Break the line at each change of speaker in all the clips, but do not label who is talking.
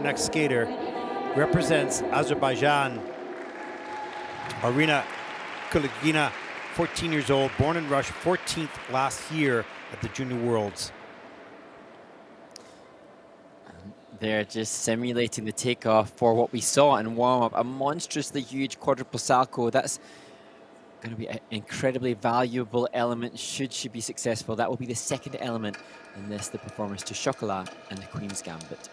next skater represents Azerbaijan. Arina, 14 years old, born in Russia, 14th last year at the Junior Worlds.
They're just simulating the takeoff for what we saw in warm-up, a monstrously huge quadruple salto. That's going to be an incredibly valuable element should she be successful. That will be the second element in this, the performance to Chocolat and the Queen's Gambit.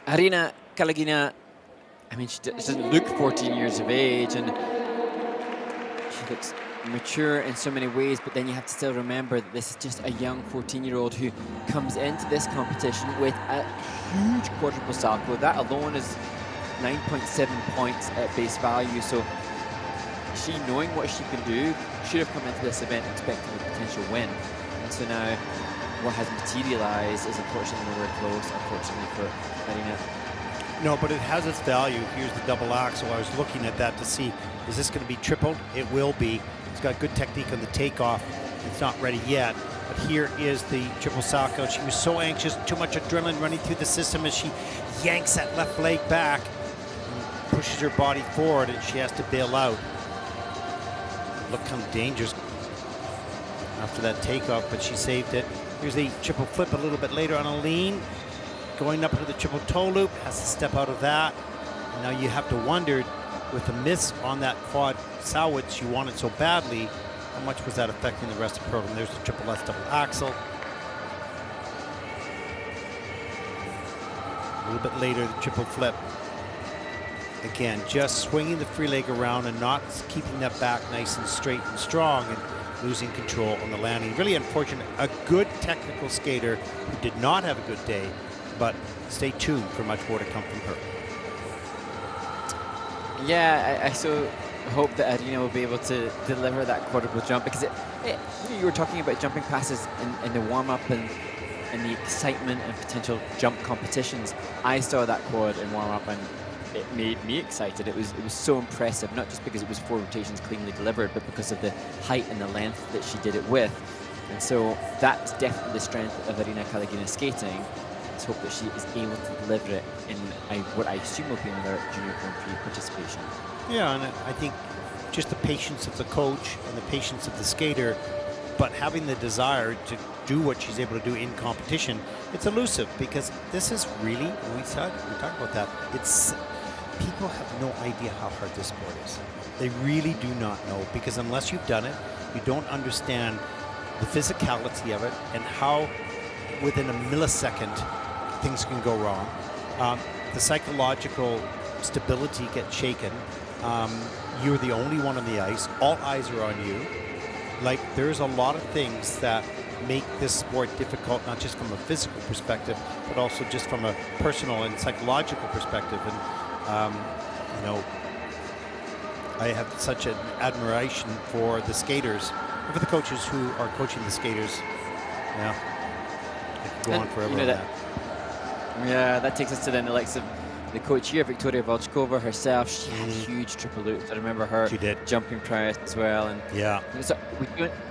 Arina KALUGINA, I mean, she doesn't look 14 years of age, and she looks mature in so many ways, but then you have to still remember that this is just a young 14-year-old who comes into this competition with a huge quadruple salto. That alone is 9.7 points at base value, so she, knowing what she can do, should have come into this event expecting a potential win. And so now what has materialized is unfortunately nowhere close, unfortunately for Arina.
No, but it has its value. Here's the double axel. I was looking at that to see, is this going to be tripled? It will be. It's got good technique on the takeoff. It's not ready yet. But here is the triple salchow. She was so anxious, too much adrenaline running through the system as she yanks that left leg back and pushes her body forward, and she has to bail out. Look how dangerous after that takeoff, but she saved it. Here's the triple flip a little bit later on a lean. Going up into the triple toe loop, has to step out of that. And now you have to wonder, with the miss on that quad salwich, you want it so badly, how much was that affecting the rest of the program? There's the triple S double axel. A little bit later, the triple flip. Again, just swinging the free leg around and not keeping that back nice and straight and strong, and losing control on the landing. Really unfortunate. A good technical skater who did not have a good day, but stay tuned for much more to come from her.
Yeah, I so hope that Arina will be able to deliver that quadruple jump, because you were talking about jumping passes in the warm-up and the excitement and potential jump competitions. I saw that quad in warm-up and it made me excited. It was so impressive, not just because it was 4 rotations cleanly delivered, but because of the height and the length that she did it with. And so that's definitely the strength of Arina KALUGINA's skating. Let's hope that she is able to deliver it in what I assume will be another Junior Grand Prix participation.
Yeah, and I think just the patience of the coach and the patience of the skater, but having the desire to do what she's able to do in competition. It's elusive, because this is really, we talk about that, it's, people have no idea how hard this sport is. They really do not know, because unless you've done it, you don't understand the physicality of it and how within a millisecond things can go wrong. The psychological stability gets shaken. You're the only one on the ice. All eyes are on you. Like, there's a lot of things that make this sport difficult, not just from a physical perspective, but also just from a personal and psychological perspective. And, you know, I have such an admiration for the skaters and for the coaches who are coaching the skaters. Yeah, I could go on forever on that.
Yeah, that takes us to then the likes of the coach here, Victoria Volchkova herself. She had huge triple loops. I remember her jumping prowess as well. And
yeah,
so we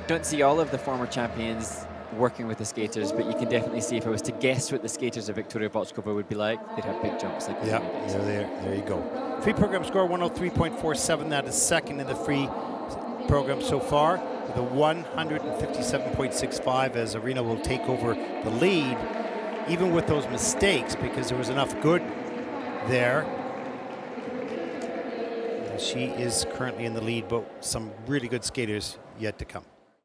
don't see all of the former champions working with the skaters, but you can definitely see, if I was to guess what the skaters of Victoria Volchkova would be like, they'd have big jumps like
yeah, there you go. Free program score 103.47. That is second in the free program so far, with a 157.65, as Arina will take over the lead, even with those mistakes, because there was enough good there. She is currently in the lead, but some really good skaters yet to come.